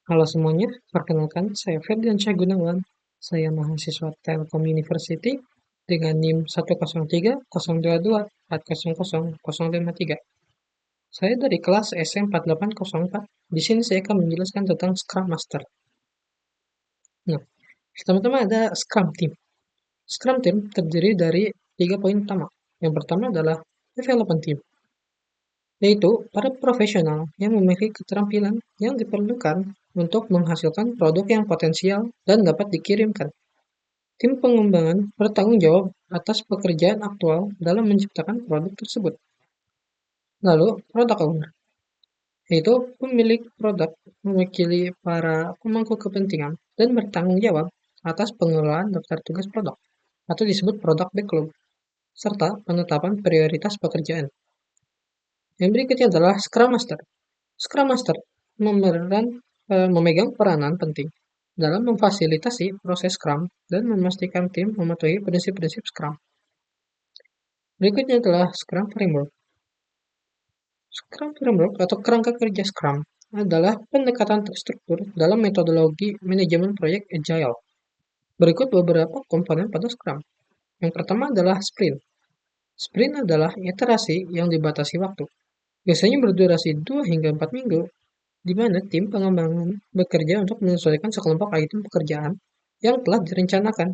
Halo semuanya, perkenalkan saya Ferdiansyah Gunawan. Saya mahasiswa Telkom University dengan NIM 1030220400053. Saya dari kelas SM4804. Di sini saya akan menjelaskan tentang Scrum Master. Nah, pertama-tama ada Scrum Team. Scrum Team terdiri dari 3 poin utama. Yang pertama adalah Development Team, yaitu para profesional yang memiliki keterampilan yang diperlukan untuk menghasilkan produk yang potensial dan dapat dikirimkan. Tim pengembangan bertanggung jawab atas pekerjaan aktual dalam menciptakan produk tersebut. Lalu, product owner, yaitu pemilik produk mewakili para pemangku kepentingan dan bertanggung jawab atas pengelolaan daftar tugas produk, atau disebut product backlog, serta penetapan prioritas pekerjaan. Yang berikutnya adalah Scrum Master. Scrum Master memegang peranan penting dalam memfasilitasi proses Scrum dan memastikan tim mematuhi prinsip-prinsip Scrum. Berikutnya adalah Scrum Framework. Scrum Framework atau kerangka kerja Scrum adalah pendekatan terstruktur dalam metodologi manajemen proyek Agile. Berikut beberapa komponen pada Scrum. Yang pertama adalah Sprint. Sprint adalah iterasi yang dibatasi waktu. Biasanya berdurasi 2 hingga 4 minggu, di mana tim pengembangan bekerja untuk menyesuaikan sekelompok item pekerjaan yang telah direncanakan.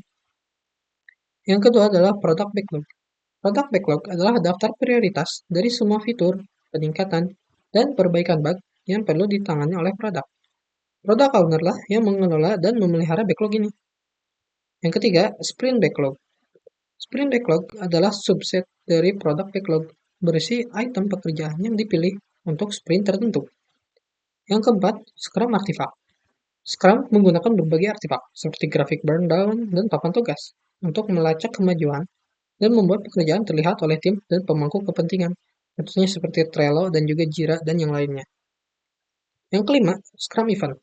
Yang kedua adalah Product Backlog. Product Backlog adalah daftar prioritas dari semua fitur, peningkatan, dan perbaikan bug yang perlu ditangani oleh produk. Product owner lah yang mengelola dan memelihara backlog ini. Yang ketiga, Sprint Backlog. Sprint Backlog adalah subset dari Product Backlog, berisi item pekerjaan yang dipilih untuk sprint tertentu. Yang keempat, Scrum Artifact. Scrum menggunakan berbagai artefak, seperti grafik burn down dan papan tugas, untuk melacak kemajuan dan membuat pekerjaan terlihat oleh tim dan pemangku kepentingan, tentunya seperti Trello dan juga Jira dan yang lainnya. Yang kelima, Scrum Event.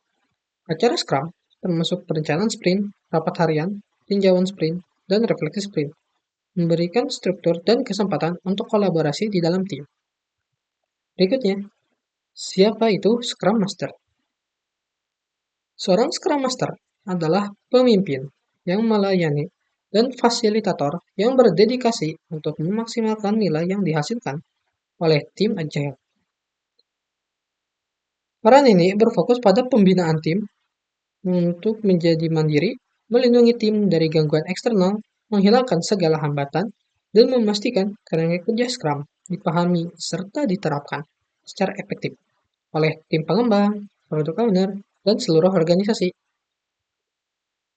Acara Scrum termasuk perencanaan sprint, rapat harian, tinjauan sprint, dan refleksi sprint, memberikan struktur dan kesempatan untuk kolaborasi di dalam tim. Berikutnya, siapa itu Scrum Master? Seorang Scrum Master adalah pemimpin yang melayani dan fasilitator yang berdedikasi untuk memaksimalkan nilai yang dihasilkan oleh tim Agile. Peran ini berfokus pada pembinaan tim untuk menjadi mandiri, melindungi tim dari gangguan eksternal, menghilangkan segala hambatan, dan memastikan kerangka kerja Scrum dipahami serta diterapkan secara efektif oleh tim pengembang, product owner, dan seluruh organisasi.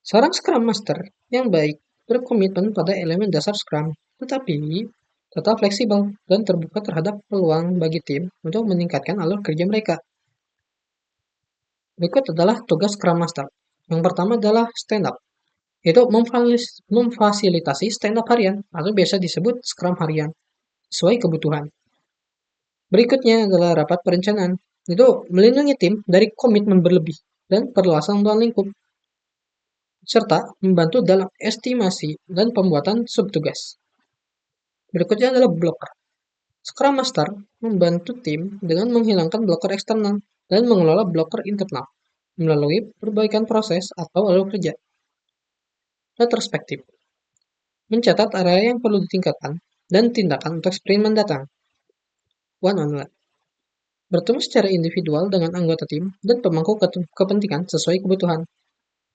Seorang Scrum Master yang baik berkomitmen pada elemen dasar Scrum, tetapi tetap fleksibel dan terbuka terhadap peluang bagi tim untuk meningkatkan alur kerja mereka. Berikut adalah tugas Scrum Master. Yang pertama adalah stand up, yaitu memfasilitasi stand up harian atau biasa disebut Scrum harian sesuai kebutuhan. Berikutnya adalah rapat perencanaan, itu melindungi tim dari komitmen berlebih dan perluasan ruang lingkup, serta membantu dalam estimasi dan pembuatan subtugas. Berikutnya adalah blocker. Scrum Master membantu tim dengan menghilangkan blocker eksternal dan mengelola blocker internal melalui perbaikan proses atau alur kerja. Retrospektif. Mencatat area yang perlu ditingkatkan dan tindakan untuk sprint mendatang. One-on-one. Bertemu secara individual dengan anggota tim dan pemangku kepentingan sesuai kebutuhan.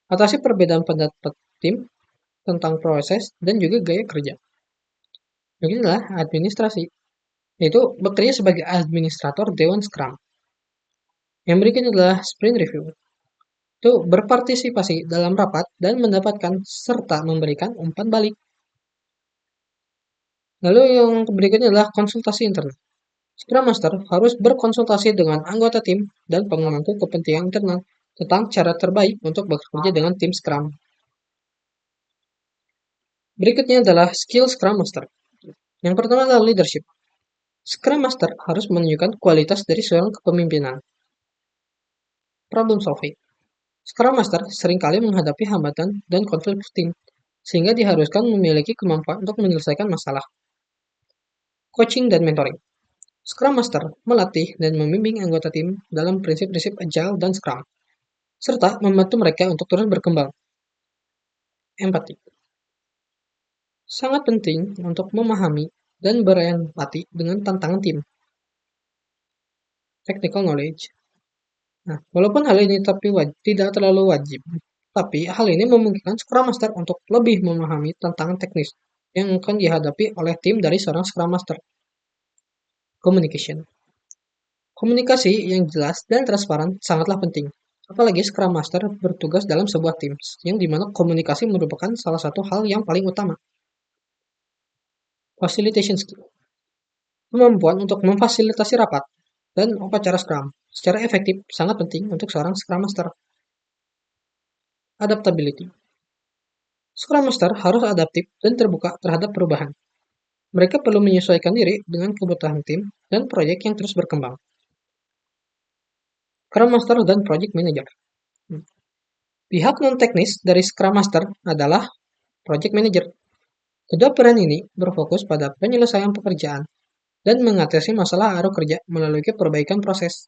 Atasi perbedaan pendapat tim tentang proses dan juga gaya kerja. Beginilah administrasi, yaitu bekerja sebagai administrator Dewan Scrum. Yang berikutnya adalah sprint review. Itu berpartisipasi dalam rapat dan mendapatkan serta memberikan umpan balik. Lalu yang berikutnya adalah konsultasi internal. Scrum Master harus berkonsultasi dengan anggota tim dan pemangku kepentingan internal tentang cara terbaik untuk bekerja dengan tim Scrum. Berikutnya adalah skill Scrum Master. Yang pertama adalah leadership. Scrum Master harus menunjukkan kualitas dari seorang kepemimpinan. Problem solving. Scrum Master seringkali menghadapi hambatan dan konflik tim, sehingga diharuskan memiliki kemampuan untuk menyelesaikan masalah. Coaching dan mentoring. Scrum Master melatih dan membimbing anggota tim dalam prinsip-prinsip Agile dan Scrum. serta membantu mereka untuk terus berkembang. Empati sangat penting untuk memahami dan berempati dengan tantangan tim. Technical knowledge. Nah, walaupun hal ini tidak terlalu wajib, tapi hal ini memungkinkan Scrum Master untuk lebih memahami tantangan teknis yang akan dihadapi oleh tim dari seorang Scrum Master. Communication. Komunikasi yang jelas dan transparan sangatlah penting. Apalagi Scrum Master bertugas dalam sebuah tim, yang dimana komunikasi merupakan salah satu hal yang paling utama. Facilitation skill. Kemampuan untuk memfasilitasi rapat dan upacara Scrum secara efektif sangat penting untuk seorang Scrum Master. Adaptability. Scrum Master harus adaptif dan terbuka terhadap perubahan. Mereka perlu menyesuaikan diri dengan kebutuhan tim dan proyek yang terus berkembang. Scrum Master dan Project Manager. Pihak non-teknis dari Scrum Master adalah Project Manager. Kedua peran ini berfokus pada penyelesaian pekerjaan dan mengatasi masalah arus kerja melalui perbaikan proses.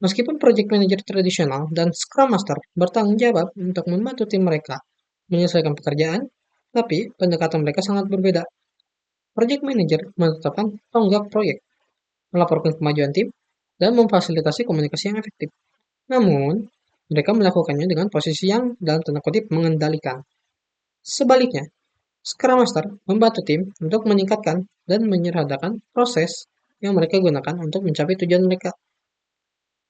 Meskipun Project Manager tradisional dan Scrum Master bertanggung jawab untuk membantu tim mereka menyelesaikan pekerjaan, tapi pendekatan mereka sangat berbeda. Project Manager menetapkan tonggak proyek, melaporkan kemajuan tim, dan memfasilitasi komunikasi yang efektif. Namun, mereka melakukannya dengan posisi yang dalam tanda kutip mengendalikan. Sebaliknya, Scrum Master membantu tim untuk meningkatkan dan menyederhanakan proses yang mereka gunakan untuk mencapai tujuan mereka.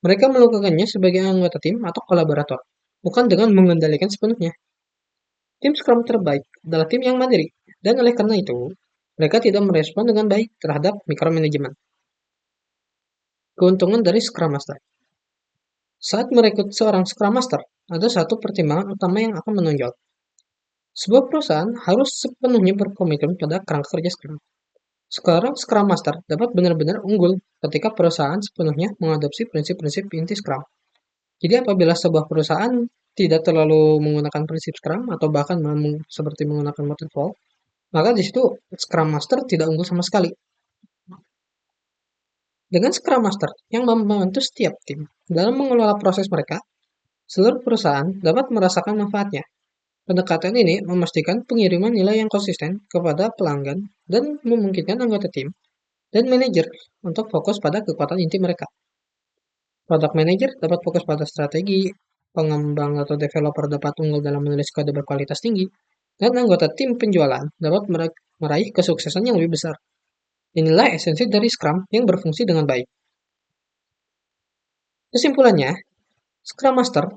Mereka melakukannya sebagai anggota tim atau kolaborator, bukan dengan mengendalikan sepenuhnya. Tim Scrum terbaik adalah tim yang mandiri, dan oleh karena itu, mereka tidak merespon dengan baik terhadap micromanagement. Keuntungan dari Scrum Master. Saat merekrut seorang Scrum Master, ada satu pertimbangan utama yang akan menonjol. Sebuah perusahaan harus sepenuhnya berkomitmen pada kerangka kerja Scrum. Sekarang Scrum Master dapat benar-benar unggul ketika perusahaan sepenuhnya mengadopsi prinsip-prinsip inti Scrum. Jadi apabila sebuah perusahaan tidak terlalu menggunakan prinsip Scrum atau bahkan seperti menggunakan waterfall, maka di situ Scrum Master tidak unggul sama sekali. Dengan Scrum Master yang membantu setiap tim dalam mengelola proses mereka, seluruh perusahaan dapat merasakan manfaatnya. Pendekatan ini memastikan pengiriman nilai yang konsisten kepada pelanggan dan memungkinkan anggota tim dan manajer untuk fokus pada kekuatan inti mereka. Product Manager dapat fokus pada strategi, pengembang atau developer dapat unggul dalam menulis kode berkualitas tinggi, dan anggota tim penjualan dapat meraih kesuksesan yang lebih besar. Inilah esensi dari Scrum yang berfungsi dengan baik. Kesimpulannya, Scrum Master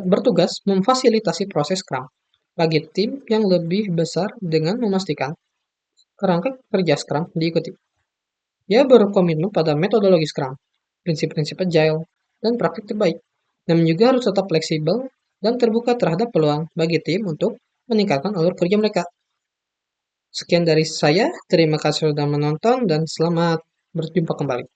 bertugas memfasilitasi proses Scrum bagi tim yang lebih besar dengan memastikan kerangka kerja Scrum diikuti. Ia berkomitmen pada metodologi Scrum, prinsip-prinsip Agile, dan praktik terbaik. Namun juga harus tetap fleksibel dan terbuka terhadap peluang bagi tim untuk meningkatkan alur kerja mereka. Sekian dari saya, terima kasih sudah menonton dan selamat berjumpa kembali.